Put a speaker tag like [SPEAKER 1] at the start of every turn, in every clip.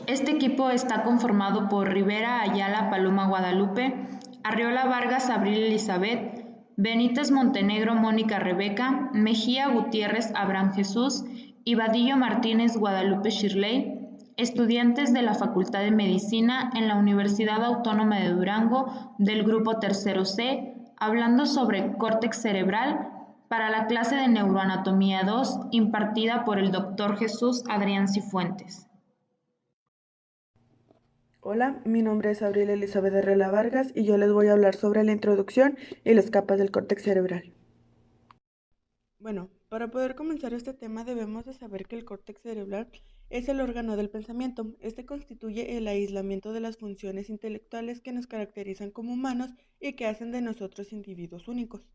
[SPEAKER 1] Este equipo está conformado por Rivera Ayala Paloma Guadalupe, Arriola Vargas Abril Elizabeth, Benítez Montenegro Mónica Rebeca, Mejía Gutiérrez Abraham Jesús y Vadillo Martínez Guadalupe Shirley, estudiantes de la Facultad de Medicina en la Universidad Autónoma de Durango del Grupo Tercero C, hablando sobre córtex cerebral para la clase de Neuroanatomía 2 impartida por el Dr. Jesús Adrián Cifuentes.
[SPEAKER 2] Hola, mi nombre es Abril Elizabeth Herrera Vargas y yo les voy a hablar sobre la introducción y las capas del córtex cerebral. Bueno, para poder comenzar este tema debemos de saber que el córtex cerebral es el órgano del pensamiento. Este constituye el aislamiento de las funciones intelectuales que nos caracterizan como humanos y que hacen de nosotros individuos únicos.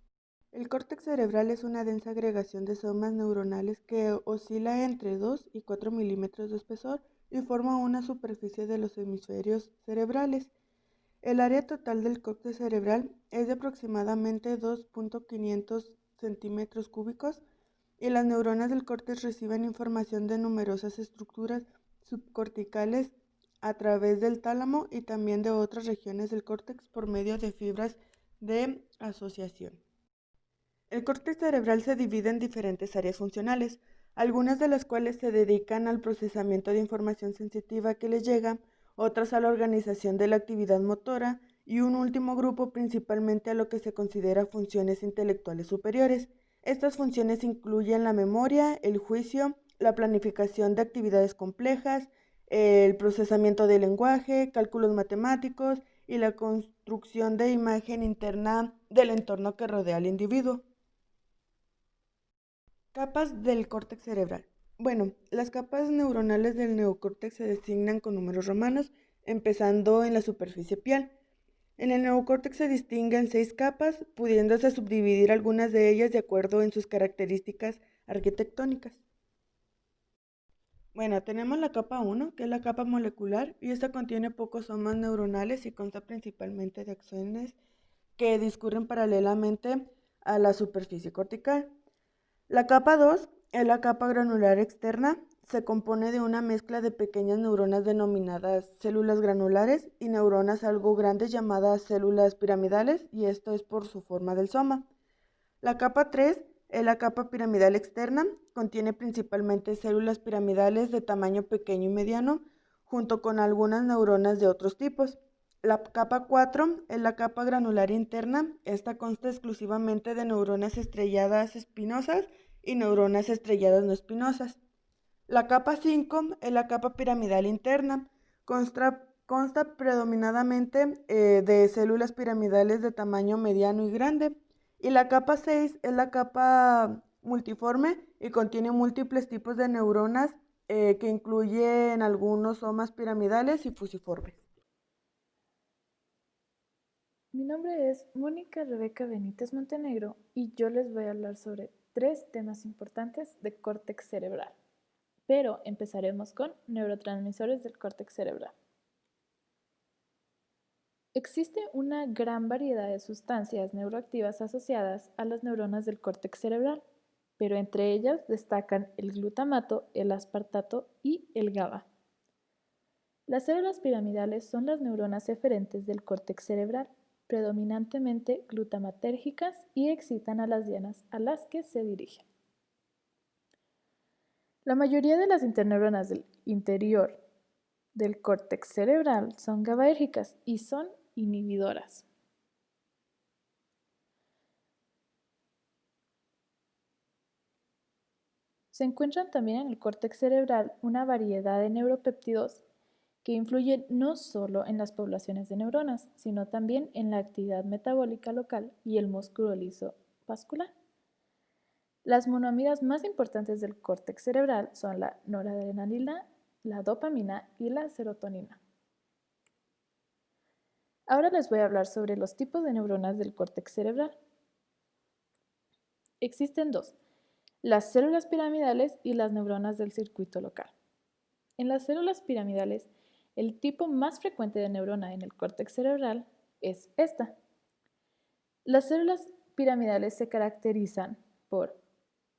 [SPEAKER 2] El córtex cerebral es una densa agregación de somas neuronales que oscila entre 2 y 4 milímetros de espesor y forma una superficie de los hemisferios cerebrales. El área total del córtex cerebral es de aproximadamente 2.500 centímetros cúbicos y las neuronas del córtex reciben información de numerosas estructuras subcorticales a través del tálamo y también de otras regiones del córtex por medio de fibras de asociación. El córtex cerebral se divide en diferentes áreas funcionales, algunas de las cuales se dedican al procesamiento de información sensitiva que les llega, otras a la organización de la actividad motora y un último grupo principalmente a lo que se considera funciones intelectuales superiores. Estas funciones incluyen la memoria, el juicio, la planificación de actividades complejas, el procesamiento del lenguaje, cálculos matemáticos y la construcción de imagen interna del entorno que rodea al individuo. Capas del córtex cerebral. Bueno, las capas neuronales del neocórtex se designan con números romanos, empezando en la superficie piel. En el neocórtex se distinguen 6 capas, pudiéndose subdividir algunas de ellas de acuerdo en sus características arquitectónicas. Bueno, tenemos la capa 1, que es la capa molecular, y esta contiene pocos somas neuronales y consta principalmente de axones que discurren paralelamente a la superficie cortical. La capa 2 es la capa granular externa. Se compone de una mezcla de pequeñas neuronas denominadas células granulares y neuronas algo grandes llamadas células piramidales, y esto es por su forma del soma. La capa 3 es la capa piramidal externa. Contiene principalmente células piramidales de tamaño pequeño y mediano, junto con algunas neuronas de otros tipos. La capa 4 es la capa granular interna. Esta consta exclusivamente de neuronas estrelladas espinosas y neuronas estrelladas no espinosas. La capa 5 es la capa piramidal interna. Consta predominantemente de células piramidales de tamaño mediano y grande. Y la capa 6 es la capa multiforme y contiene múltiples tipos de neuronas que incluyen algunos somas piramidales y fusiformes.
[SPEAKER 3] Mi nombre es Mónica Rebeca Benítez Montenegro y yo les voy a hablar sobre 3 temas importantes de córtex cerebral. Pero empezaremos con neurotransmisores del córtex cerebral. Existe una gran variedad de sustancias neuroactivas asociadas a las neuronas del córtex cerebral, pero entre ellas destacan el glutamato, el aspartato y el GABA. Las células piramidales son las neuronas eferentes del córtex cerebral, predominantemente glutamatérgicas y excitan a las dianas a las que se dirigen. La mayoría de las interneuronas del interior del córtex cerebral son GABAérgicas y son inhibidoras. Se encuentran también en el córtex cerebral una variedad de neuropéptidos que influyen no solo en las poblaciones de neuronas, sino también en la actividad metabólica local y el músculo liso vascular. Las monoamidas más importantes del córtex cerebral son la noradrenalina, la dopamina y la serotonina. Ahora les voy a hablar sobre los tipos de neuronas del córtex cerebral. Existen 2, las células piramidales y las neuronas del circuito local. En las células piramidales, el tipo más frecuente de neurona en el córtex cerebral es esta. Las células piramidales se caracterizan por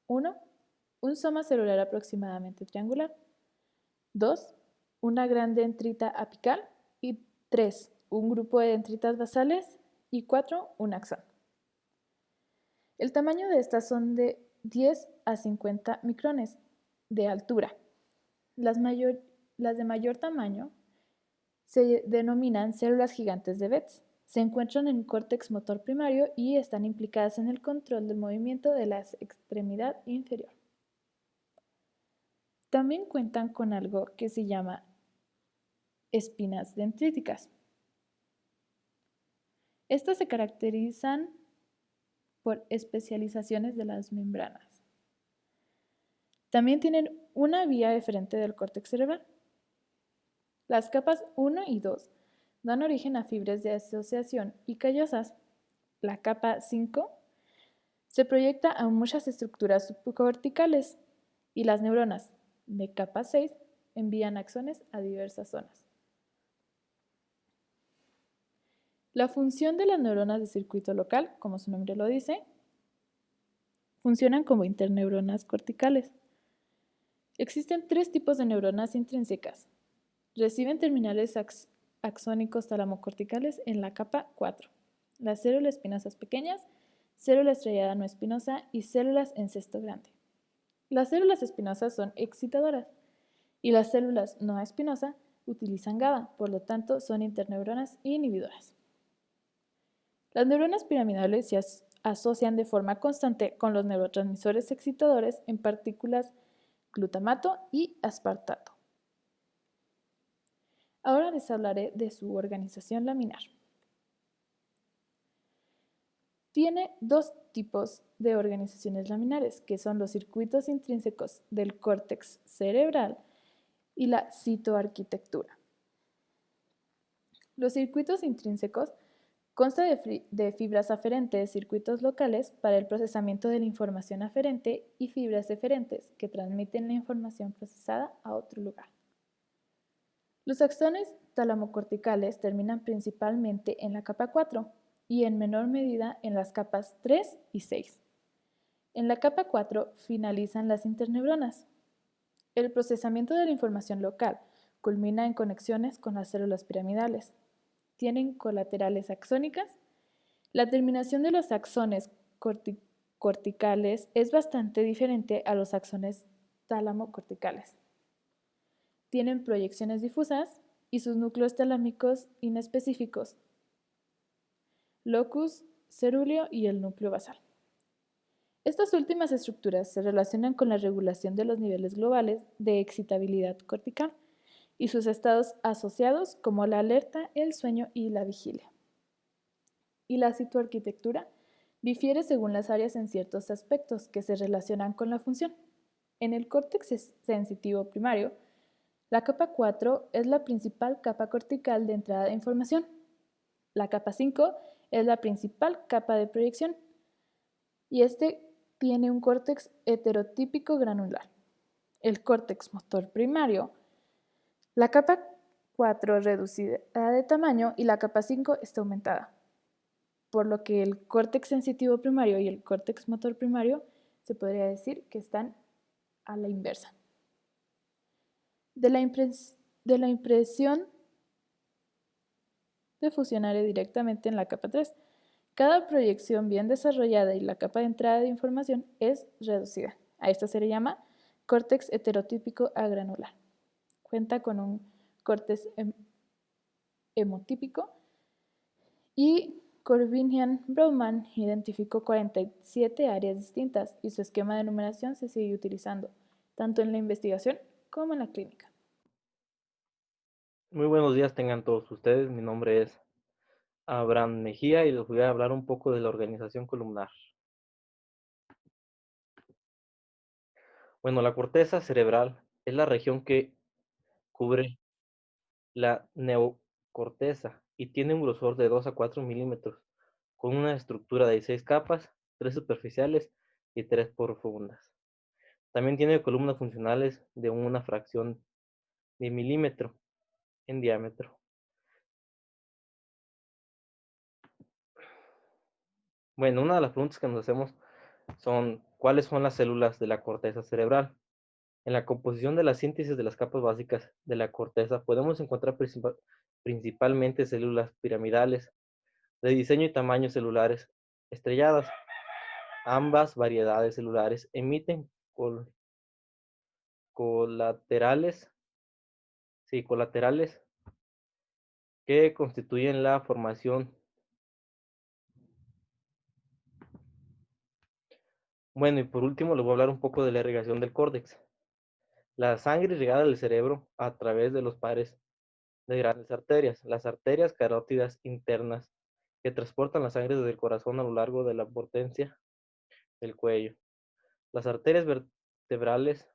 [SPEAKER 3] 1. Un soma celular aproximadamente triangular. 2. una gran dendrita apical y 3, un grupo de dendritas basales y 4, un axón. El tamaño de estas son de 10 a 50 micrones de altura. Las de mayor tamaño se denominan células gigantes de Betz. Se encuentran en el córtex motor primario y están implicadas en el control del movimiento de la extremidad inferior. También cuentan con algo que se llama espinas dendríticas. Estas se caracterizan por especializaciones de las membranas. También tienen una vía eferente del córtex cerebral. Las capas 1 y 2 dan origen a fibras de asociación y callosas. La capa 5 se proyecta a muchas estructuras subcorticales y las neuronas de capa 6 envían axones a diversas zonas. La función de las neuronas de circuito local, como su nombre lo dice, funcionan como interneuronas corticales. Existen 3 tipos de neuronas intrínsecas. Reciben terminales axónicos talamocorticales en la capa 4, las células espinosas pequeñas, célula estrellada no espinosa y células en cesto grande. Las células espinosas son excitadoras y las células no espinosas utilizan GABA, por lo tanto son interneuronas inhibidoras. Las neuronas piramidales se asocian de forma constante con los neurotransmisores excitadores en partículas glutamato y aspartato. Ahora les hablaré de su organización laminar. Tiene 2 tipos de organizaciones laminares, que son los circuitos intrínsecos del córtex cerebral y la citoarquitectura. Los circuitos intrínsecos constan de fibras aferentes, circuitos locales para el procesamiento de la información aferente y fibras eferentes que transmiten la información procesada a otro lugar. Los axones talamocorticales terminan principalmente en la capa 4 y en menor medida en las capas 3 y 6. En la capa 4 finalizan las interneuronas. El procesamiento de la información local culmina en conexiones con las células piramidales. Tienen colaterales axónicas. La terminación de los axones corticales es bastante diferente a los axones talamocorticales. Tienen proyecciones difusas y sus núcleos talámicos inespecíficos, locus cerúleo y el núcleo basal. Estas últimas estructuras se relacionan con la regulación de los niveles globales de excitabilidad cortical y sus estados asociados como la alerta, el sueño y la vigilia. Y la citoarquitectura difiere según las áreas en ciertos aspectos que se relacionan con la función. En el córtex sensitivo primario, la capa 4 es la principal capa cortical de entrada de información. La capa 5 es la principal capa de proyección y este tiene un córtex heterotípico granular. El córtex motor primario, la capa 4 es reducida de tamaño y la capa 5 está aumentada, por lo que el córtex sensitivo primario y el córtex motor primario se podría decir que están a la inversa. De la impresión de fusionar directamente en la capa 3. Cada proyección bien desarrollada y la capa de entrada de información es reducida. A esto se le llama córtex heterotípico agranular. Cuenta con un córtex hemotípico y Corbinian-Brougham identificó 47 áreas distintas y su esquema de numeración se sigue utilizando, tanto en la investigación como en la clínica.
[SPEAKER 4] Muy buenos días tengan todos ustedes. Mi nombre es Abraham Mejía y les voy a hablar un poco de la organización columnar. Bueno, la corteza cerebral es la región que cubre la neocorteza y tiene un grosor de 2 a 4 milímetros, con una estructura de 6 capas, 3 superficiales y 3 profundas. También tiene columnas funcionales de una fracción de milímetro en diámetro. Bueno, una de las preguntas que nos hacemos son, ¿cuáles son las células de la corteza cerebral? En la composición de la síntesis de las capas básicas de la corteza podemos encontrar principalmente células piramidales de diseño y tamaño celulares estrelladas. Ambas variedades celulares emiten colaterales, sí, colaterales que constituyen la formación. Bueno, y por último les voy a hablar un poco de la irrigación del córtex. La sangre irrigada del cerebro a través de los pares de grandes arterias, las arterias carótidas internas que transportan la sangre desde el corazón a lo largo de la potencia del cuello, las arterias vertebrales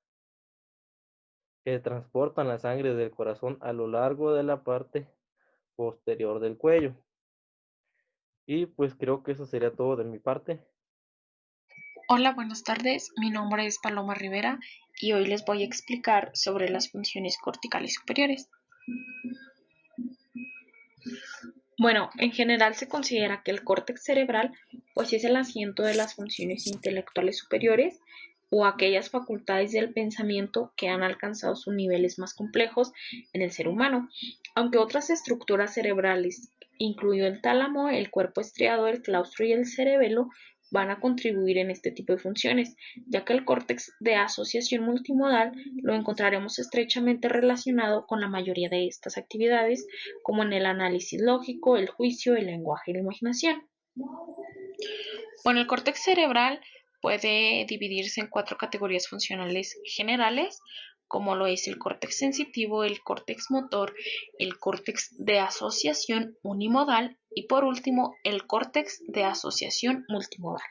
[SPEAKER 4] que transportan la sangre del corazón a lo largo de la parte posterior del cuello. Y pues creo que eso sería todo de mi parte.
[SPEAKER 5] Hola, buenas tardes. Mi nombre es Paloma Rivera y hoy les voy a explicar sobre las funciones corticales superiores. Bueno, en general se considera que el córtex cerebral pues es el asiento de las funciones intelectuales superiores o aquellas facultades del pensamiento que han alcanzado sus niveles más complejos en el ser humano, aunque otras estructuras cerebrales, incluido el tálamo, el cuerpo estriado, el claustro y el cerebelo, van a contribuir en este tipo de funciones, ya que el córtex de asociación multimodal lo encontraremos estrechamente relacionado con la mayoría de estas actividades, como en el análisis lógico, el juicio, el lenguaje y la imaginación. Bueno, el córtex cerebral puede dividirse en 4 categorías funcionales generales, como lo es el córtex sensitivo, el córtex motor, el córtex de asociación unimodal y por último el córtex de asociación multimodal.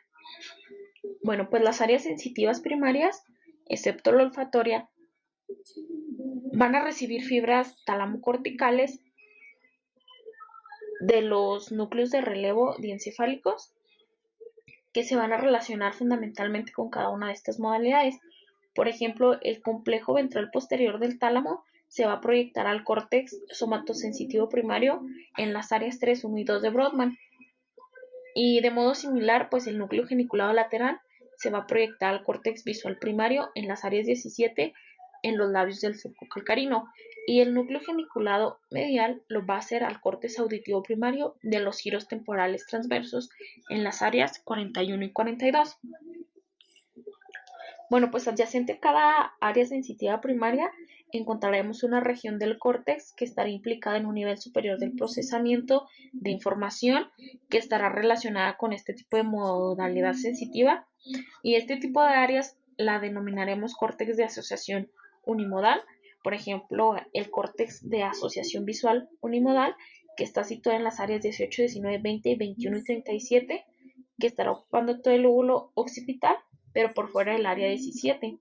[SPEAKER 5] Bueno, pues las áreas sensitivas primarias, excepto la olfatoria, van a recibir fibras talamocorticales de los núcleos de relevo diencefálicos que se van a relacionar fundamentalmente con cada una de estas modalidades. Por ejemplo, el complejo ventral posterior del tálamo se va a proyectar al córtex somatosensitivo primario en las áreas 3, 1 y 2 de Brodmann. Y de modo similar, pues el núcleo geniculado lateral se va a proyectar al córtex visual primario en las áreas 17 en los labios del surco calcarino, y el núcleo geniculado medial lo va a hacer al córtex auditivo primario de los giros temporales transversos en las áreas 41 y 42. Bueno, pues adyacente a cada área sensitiva primaria encontraremos una región del córtex que estará implicada en un nivel superior del procesamiento de información que estará relacionada con este tipo de modalidad sensitiva, y este tipo de áreas la denominaremos córtex de asociación unimodal. Por ejemplo, el córtex de asociación visual unimodal, que está situado en las áreas 18, 19, 20, 21 y 37, que estará ocupando todo el lóbulo occipital, pero por fuera del área 17.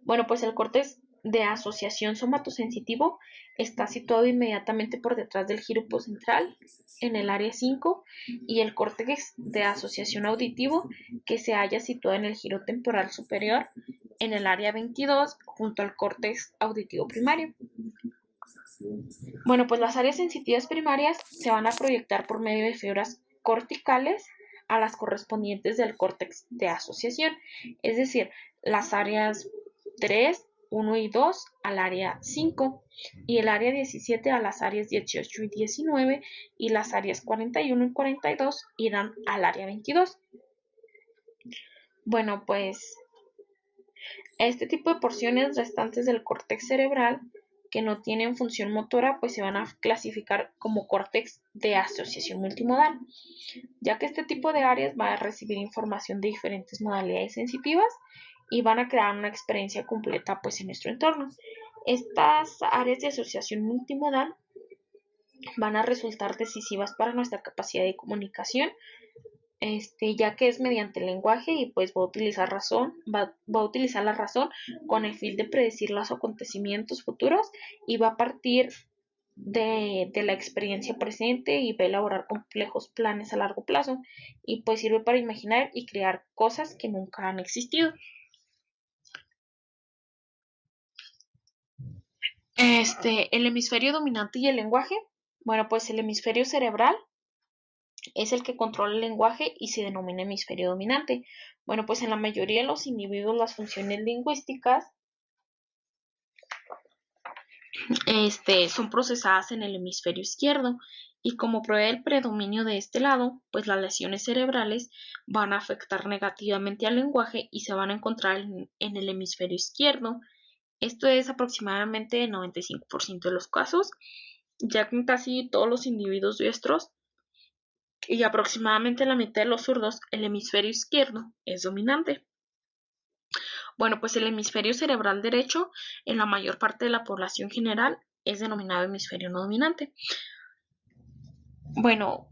[SPEAKER 5] Bueno, pues el córtex de asociación somatosensitivo está situado inmediatamente por detrás del giro hipocentral en el área 5, y el córtex de asociación auditivo que se halla situado en el giro temporal superior en el área 22 junto al córtex auditivo primario. Bueno, pues las áreas sensitivas primarias se van a proyectar por medio de fibras corticales a las correspondientes del córtex de asociación, es decir, las áreas 3, 1 y 2 al área 5, y el área 17 a las áreas 18 y 19, y las áreas 41 y 42 irán al área 22. Bueno, pues este tipo de porciones restantes del córtex cerebral que no tienen función motora, pues se van a clasificar como córtex de asociación multimodal, ya que este tipo de áreas va a recibir información de diferentes modalidades sensitivas y van a crear una experiencia completa pues en nuestro entorno. Estas áreas de asociación multimodal van a resultar decisivas para nuestra capacidad de comunicación, ya que es mediante el lenguaje y pues va a utilizar la razón con el fin de predecir los acontecimientos futuros, y va a partir de la experiencia presente y va a elaborar complejos planes a largo plazo, y pues sirve para imaginar y crear cosas que nunca han existido. El hemisferio dominante y el lenguaje. Bueno, pues el hemisferio cerebral es el que controla el lenguaje y se denomina hemisferio dominante. Bueno, pues en la mayoría de los individuos las funciones lingüísticas son procesadas en el hemisferio izquierdo y como prueba del predominio de este lado, pues las lesiones cerebrales van a afectar negativamente al lenguaje y se van a encontrar en el hemisferio izquierdo. Esto es aproximadamente el 95% de los casos, ya que en casi todos los individuos diestros y aproximadamente la mitad de los zurdos, el hemisferio izquierdo es dominante. Bueno, pues el hemisferio cerebral derecho en la mayor parte de la población general es denominado hemisferio no dominante. Bueno,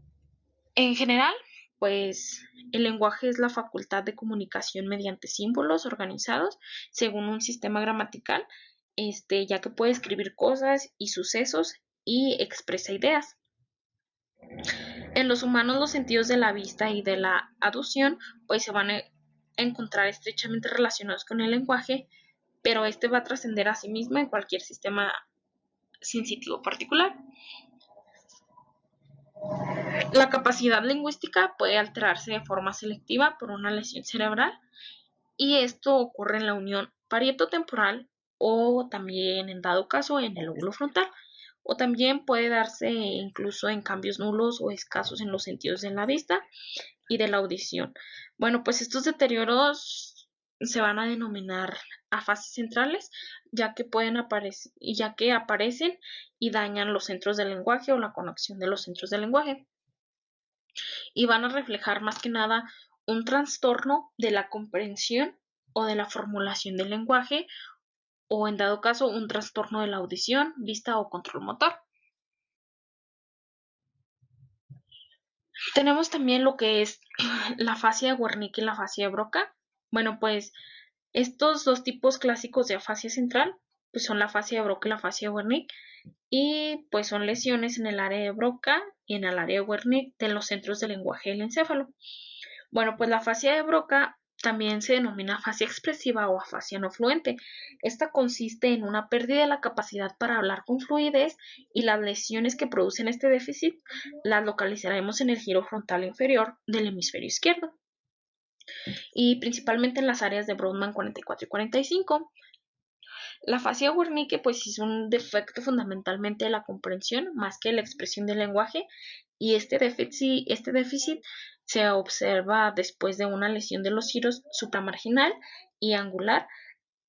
[SPEAKER 5] en general, pues el lenguaje es la facultad de comunicación mediante símbolos organizados según un sistema gramatical, ya que puede escribir cosas y sucesos y expresa ideas. En los humanos los sentidos de la vista y de la audición pues se van a encontrar estrechamente relacionados con el lenguaje, pero este va a trascender a sí mismo en cualquier sistema sensitivo particular. La capacidad lingüística puede alterarse de forma selectiva por una lesión cerebral y esto ocurre en la unión parieto-temporal o también en dado caso en el lóbulo frontal o también puede darse incluso en cambios nulos o escasos en los sentidos de la vista y de la audición. Bueno, pues estos deterioros se van a denominar afasias centrales, ya que aparecen y dañan los centros del lenguaje o la conexión de los centros del lenguaje. Y van a reflejar más que nada un trastorno de la comprensión o de la formulación del lenguaje o en dado caso un trastorno de la audición, vista o control motor. Tenemos también lo que es la afasia de Wernicke y la afasia de Broca. Bueno, pues estos dos tipos clásicos de afasia central pues son la afasia de Broca y la afasia de Wernicke y pues son lesiones en el área de Broca y en el área de Wernicke de los centros del lenguaje del encéfalo. Bueno, pues la afasia de Broca también se denomina afasia expresiva o afasia no fluente. Esta consiste en una pérdida de la capacidad para hablar con fluidez y las lesiones que producen este déficit las localizaremos en el giro frontal inferior del hemisferio izquierdo y principalmente en las áreas de Brodmann 44 y 45. La afasia de Wernicke pues es un defecto fundamentalmente de la comprensión más que de la expresión del lenguaje y este déficit se observa después de una lesión de los giros supramarginal y angular.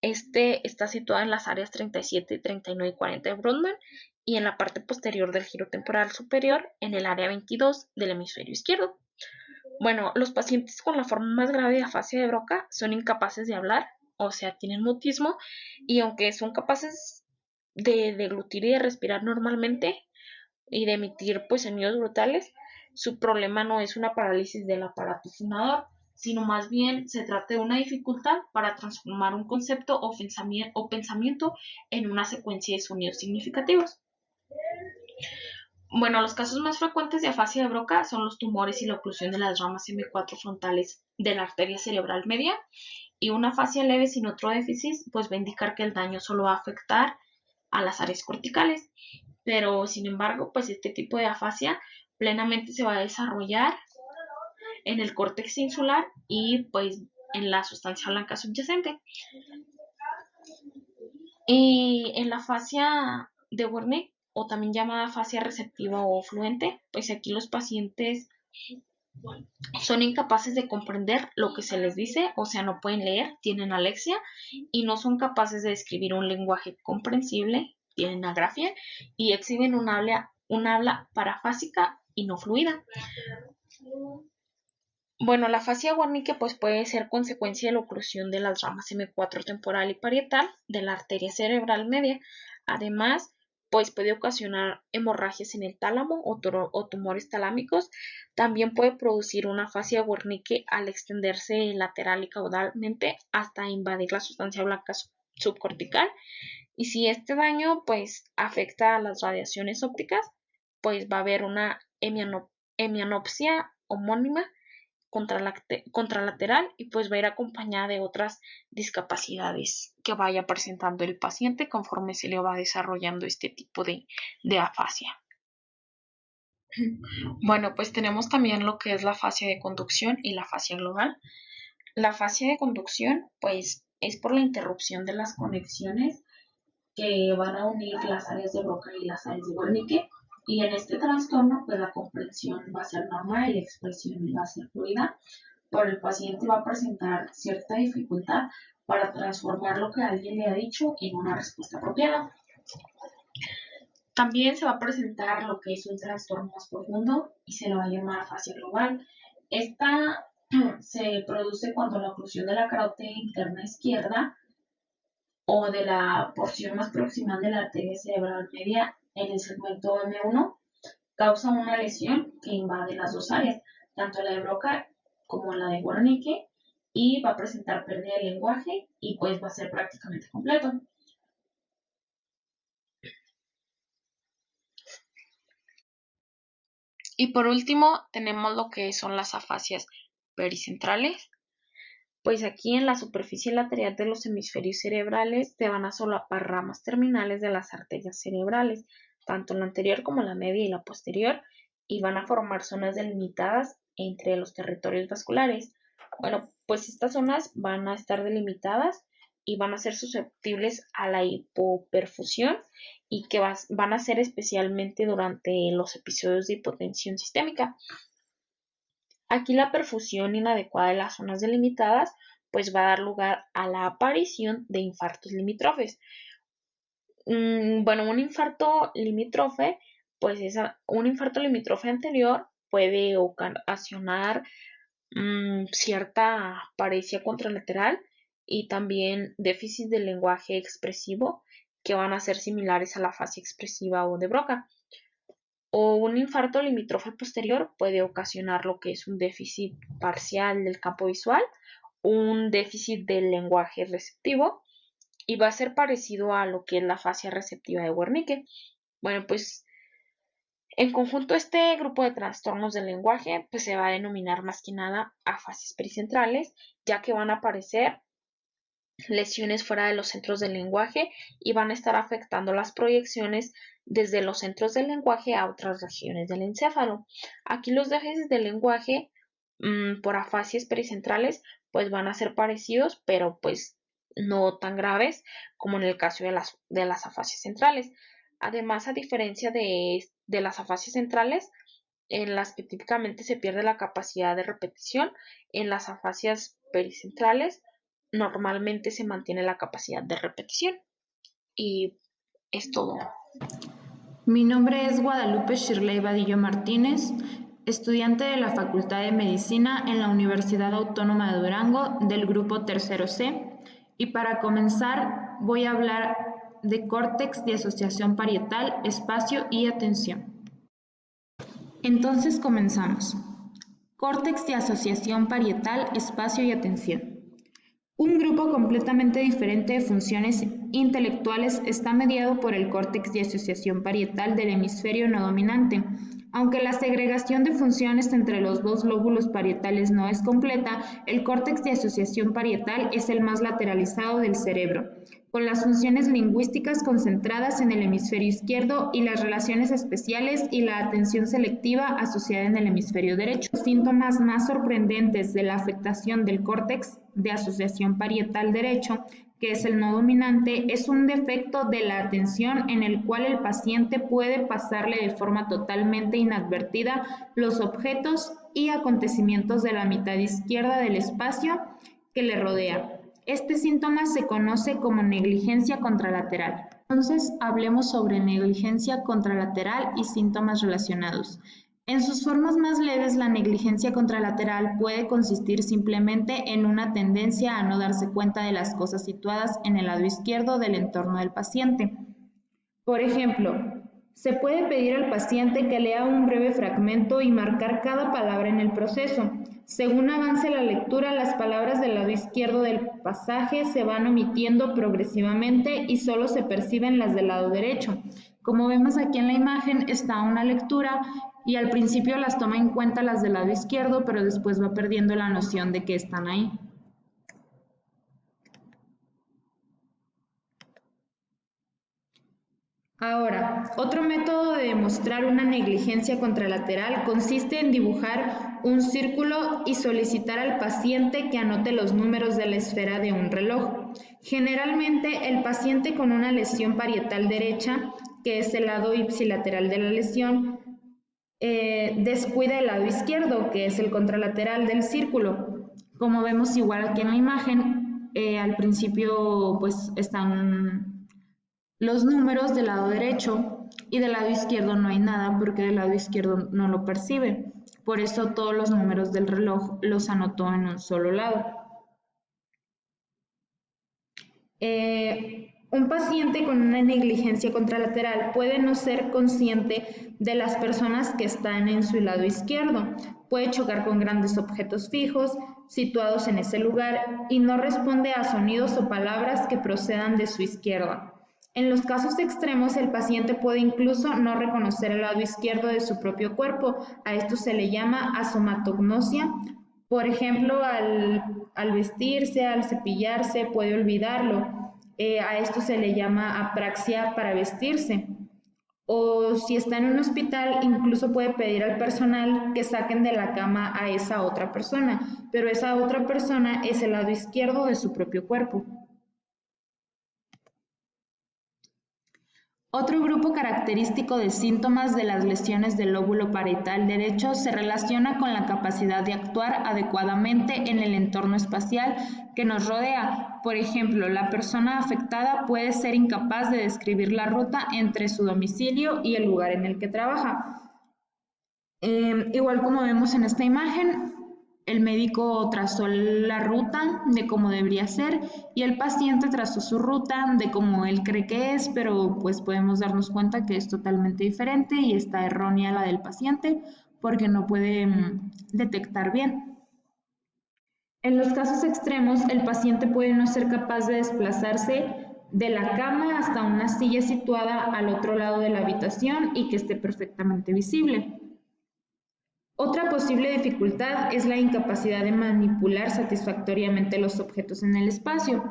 [SPEAKER 5] Este está situado en las áreas 37, 39 y 40 de Brodmann y en la parte posterior del giro temporal superior en el área 22 del hemisferio izquierdo. Bueno, los pacientes con la forma más grave de afasia de Broca son incapaces de hablar, o sea, tienen mutismo, y aunque son capaces de deglutir y de respirar normalmente y de emitir pues sonidos brutales, su problema no es una parálisis del aparato fonador, sino más bien se trata de una dificultad para transformar un concepto o pensamiento en una secuencia de sonidos significativos. Bueno, los casos más frecuentes de afasia de Broca son los tumores y la oclusión de las ramas M4 frontales de la arteria cerebral media y una afasia leve sin otro déficit pues va a indicar que el daño solo va a afectar a las áreas corticales, pero sin embargo pues este tipo de afasia plenamente se va a desarrollar en el córtex insular y pues en la sustancia blanca subyacente. Y en la afasia de Wernicke o también llamada afasia receptiva o fluente, pues aquí los pacientes son incapaces de comprender lo que se les dice, o sea, no pueden leer, tienen alexia y no son capaces de describir un lenguaje comprensible, tienen agrafia y exhiben un habla parafásica y no fluida. Bueno, la afasia de Wernicke pues puede ser consecuencia de la oclusión de las ramas M4 temporal y parietal de la arteria cerebral media. Además, pues puede ocasionar hemorragias en el tálamo o tumores talámicos. También puede producir una afasia de Wernicke al extenderse lateral y caudalmente hasta invadir la sustancia blanca subcortical. Y si este daño pues afecta a las radiaciones ópticas, pues va a haber una hemianopsia homónima contralateral y pues va a ir acompañada de otras discapacidades que vaya presentando el paciente conforme se le va desarrollando este tipo de afasia. Bueno, pues tenemos también lo que es la fascia de conducción y la fascia global. La fascia de conducción, pues, es por la interrupción de las conexiones que van a unir las áreas de Broca y las áreas de Wernicke. Y en este trastorno, pues la comprensión va a ser normal y la expresión va a ser fluida, pero el paciente va a presentar cierta dificultad para transformar lo que alguien le ha dicho en una respuesta apropiada. También se va a presentar lo que es un trastorno más profundo y se le va a llamar fascia global. Esta se produce cuando la oclusión de la carótida interna izquierda o de la porción más proximal de la arteria cerebral media en el segmento M1 causa una lesión que invade las dos áreas, tanto la de Broca como la de Wernicke, y va a presentar pérdida de lenguaje y pues va a ser prácticamente completo. Y por último tenemos lo que son las afasias pericentrales. Pues aquí en la superficie lateral de los hemisferios cerebrales te van a solapar ramas terminales de las arterias cerebrales, tanto la anterior como la media y la posterior, y van a formar zonas delimitadas entre los territorios vasculares. Bueno, pues estas zonas van a estar delimitadas y van a ser susceptibles a la hipoperfusión y que van a ser especialmente durante los episodios de hipotensión sistémica. Aquí la perfusión inadecuada de las zonas delimitadas pues va a dar lugar a la aparición de infartos limítrofes. Bueno, un infarto limítrofe, pues un infarto limítrofe anterior puede ocasionar cierta paresia contralateral y también déficit de lenguaje expresivo que van a ser similares a la fascia expresiva o de Broca. O un infarto limítrofe posterior puede ocasionar lo que es un déficit parcial del campo visual, un déficit del lenguaje receptivo y va a ser parecido a lo que es la fascia receptiva de Wernicke. Bueno, pues en conjunto este grupo de trastornos del lenguaje pues se va a denominar más que nada afasias pericentrales, ya que van a aparecer lesiones fuera de los centros del lenguaje y van a estar afectando las proyecciones desde los centros del lenguaje a otras regiones del encéfalo. Aquí los déficits del lenguaje por afasias pericentrales pues van a ser parecidos, pero pues no tan graves como en el caso de las afasias centrales. Además, a diferencia de las afasias centrales, en las que típicamente se pierde la capacidad de repetición, en las afasias pericentrales normalmente se mantiene la capacidad de repetición. Y es todo.
[SPEAKER 1] Mi nombre es Guadalupe Shirley Vadillo Martínez, estudiante de la Facultad de Medicina en la Universidad Autónoma de Durango del grupo Tercero C. Y para comenzar voy a hablar de córtex de asociación parietal, espacio y atención. Entonces comenzamos. Córtex de asociación parietal, espacio y atención. Un grupo completamente diferente de funciones intelectuales está mediado por el córtex de asociación parietal del hemisferio no dominante. Aunque la segregación de funciones entre los dos lóbulos parietales no es completa, el córtex de asociación parietal es el más lateralizado del cerebro, con las funciones lingüísticas concentradas en el hemisferio izquierdo y las relaciones especiales y la atención selectiva asociada en el hemisferio derecho. Los síntomas más sorprendentes de la afectación del córtex de asociación parietal derecho, que es el no dominante, es un defecto de la atención en el cual el paciente puede pasarle de forma totalmente inadvertida los objetos y acontecimientos de la mitad izquierda del espacio que le rodea. Este síntoma se conoce como negligencia contralateral. Entonces, hablemos sobre negligencia contralateral y síntomas relacionados. En sus formas más leves, la negligencia contralateral puede consistir simplemente en una tendencia a no darse cuenta de las cosas situadas en el lado izquierdo del entorno del paciente. Por ejemplo, se puede pedir al paciente que lea un breve fragmento y marcar cada palabra en el proceso. Según avance la lectura, las palabras del lado izquierdo del pasaje se van omitiendo progresivamente y solo se perciben las del lado derecho. Como vemos aquí en la imagen, está una lectura y al principio las toma en cuenta las del lado izquierdo, pero después va perdiendo la noción de que están ahí. Ahora, otro método de demostrar una negligencia contralateral consiste en dibujar un círculo y solicitar al paciente que anote los números de la esfera de un reloj. Generalmente, el paciente con una lesión parietal derecha, que es el lado ipsilateral de la lesión, descuida el lado izquierdo, que es el contralateral del círculo. Como vemos igual aquí en la imagen, al principio pues están los números del lado derecho y del lado izquierdo no hay nada porque del lado izquierdo no lo percibe. Por eso todos los números del reloj los anotó en un solo lado. Un paciente con una negligencia contralateral puede no ser consciente de las personas que están en su lado izquierdo, puede chocar con grandes objetos fijos situados en ese lugar y no responde a sonidos o palabras que procedan de su izquierda. En los casos extremos, el paciente puede incluso no reconocer el lado izquierdo de su propio cuerpo. A esto se le llama asomatognosia. Por ejemplo, al vestirse, al cepillarse, puede olvidarlo. A esto se le llama apraxia para vestirse. O si está en un hospital, incluso puede pedir al personal que saquen de la cama a esa otra persona, pero esa otra persona es el lado izquierdo de su propio cuerpo. Otro grupo característico de síntomas de las lesiones del lóbulo parietal derecho se relaciona con la capacidad de actuar adecuadamente en el entorno espacial que nos rodea. Por ejemplo, la persona afectada puede ser incapaz de describir la ruta entre su domicilio y el lugar en el que trabaja. Igual como vemos en esta imagen, el médico trazó la ruta de cómo debería ser y el paciente trazó su ruta de cómo él cree que es, pero pues podemos darnos cuenta que es totalmente diferente y está errónea la del paciente porque no puede detectar bien. En los casos extremos, el paciente puede no ser capaz de desplazarse de la cama hasta una silla situada al otro lado de la habitación y que esté perfectamente visible. Otra posible dificultad es la incapacidad de manipular satisfactoriamente los objetos en el espacio.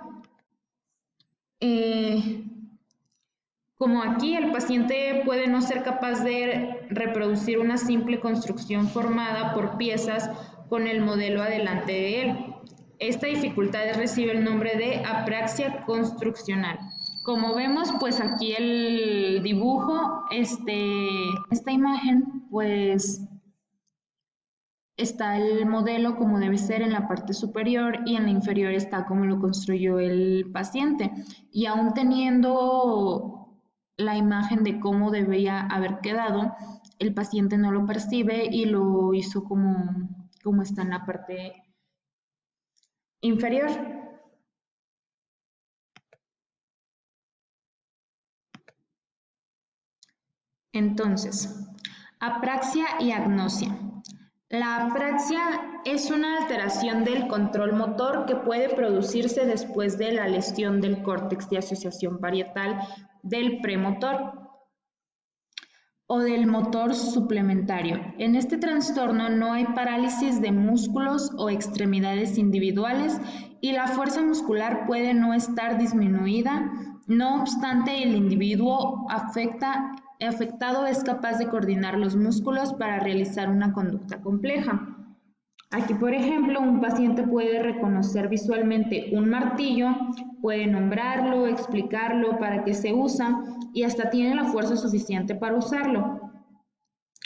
[SPEAKER 1] Como aquí, el paciente puede no ser capaz de reproducir una simple construcción formada por piezas con el modelo adelante de él. Esta dificultad recibe el nombre de apraxia construccional. Como vemos, pues aquí el dibujo, esta imagen, pues está el modelo como debe ser en la parte superior y en la inferior está como lo construyó el paciente. Y aún teniendo la imagen de cómo debía haber quedado, el paciente no lo percibe y lo hizo como está en la parte inferior. Entonces, apraxia y agnosia. La apraxia es una alteración del control motor que puede producirse después de la lesión del córtex de asociación parietal del premotor o del motor suplementario. En este trastorno no hay parálisis de músculos o extremidades individuales y la fuerza muscular puede no estar disminuida. No obstante, el individuo afectado es capaz de coordinar los músculos para realizar una conducta compleja. Aquí, por ejemplo, un paciente puede reconocer visualmente un martillo, puede nombrarlo, explicarlo, para qué se usa y hasta tiene la fuerza suficiente para usarlo.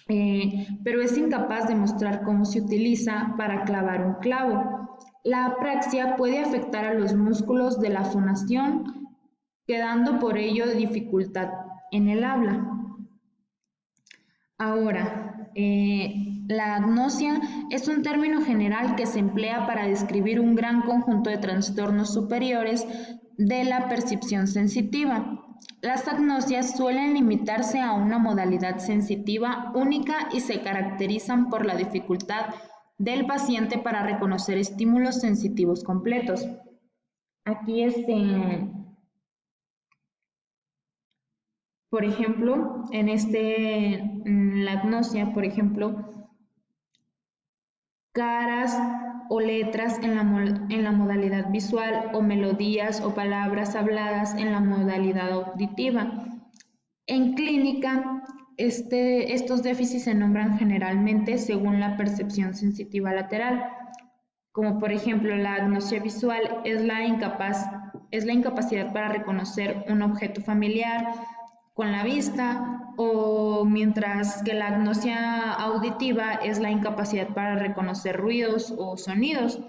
[SPEAKER 1] Pero es incapaz de mostrar cómo se utiliza para clavar un clavo. La apraxia puede afectar a los músculos de la fonación, quedando por ello dificultad en el habla. Ahora, la agnosia es un término general que se emplea para describir un gran conjunto de trastornos superiores de la percepción sensitiva. Las agnosias suelen limitarse a una modalidad sensitiva única y se caracterizan por la dificultad del paciente para reconocer estímulos sensitivos completos. Aquí por ejemplo, la agnosia, por ejemplo, caras o letras en la modalidad visual o melodías o palabras habladas en la modalidad auditiva. En clínica, estos déficits se nombran generalmente según la percepción sensitiva lateral, como por ejemplo la agnosia visual es la incapacidad para reconocer un objeto familiar con la vista, o mientras que la agnosia auditiva es la incapacidad para reconocer ruidos o sonidos.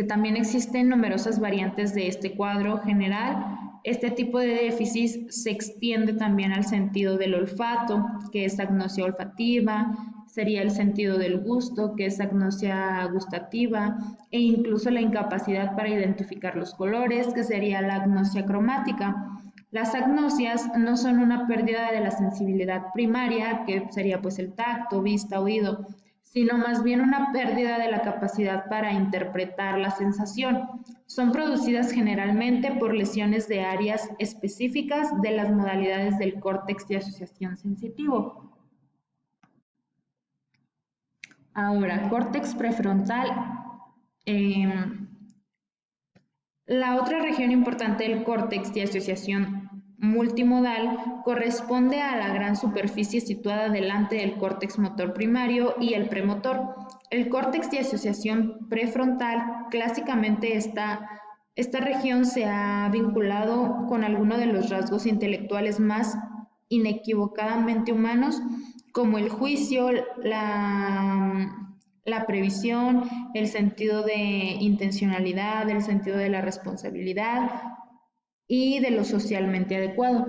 [SPEAKER 1] También existen numerosas variantes de este cuadro general. Este tipo de déficit se extiende también al sentido del olfato, que es agnosia olfativa, sería el sentido del gusto, que es agnosia gustativa, e incluso la incapacidad para identificar los colores, que sería la agnosia cromática. Las agnosias no son una pérdida de la sensibilidad primaria, que sería pues el tacto, vista, oído, sino más bien una pérdida de la capacidad para interpretar la sensación. Son producidas generalmente por lesiones de áreas específicas de las modalidades del córtex de asociación sensitivo. Ahora, córtex prefrontal. La otra región importante del córtex de asociación multimodal corresponde a la gran superficie situada delante del córtex motor primario y el premotor. El córtex de asociación prefrontal, clásicamente esta región se ha vinculado con alguno de los rasgos intelectuales más inequívocamente humanos, como el juicio, la previsión, el sentido de intencionalidad, el sentido de la responsabilidad y de lo socialmente adecuado.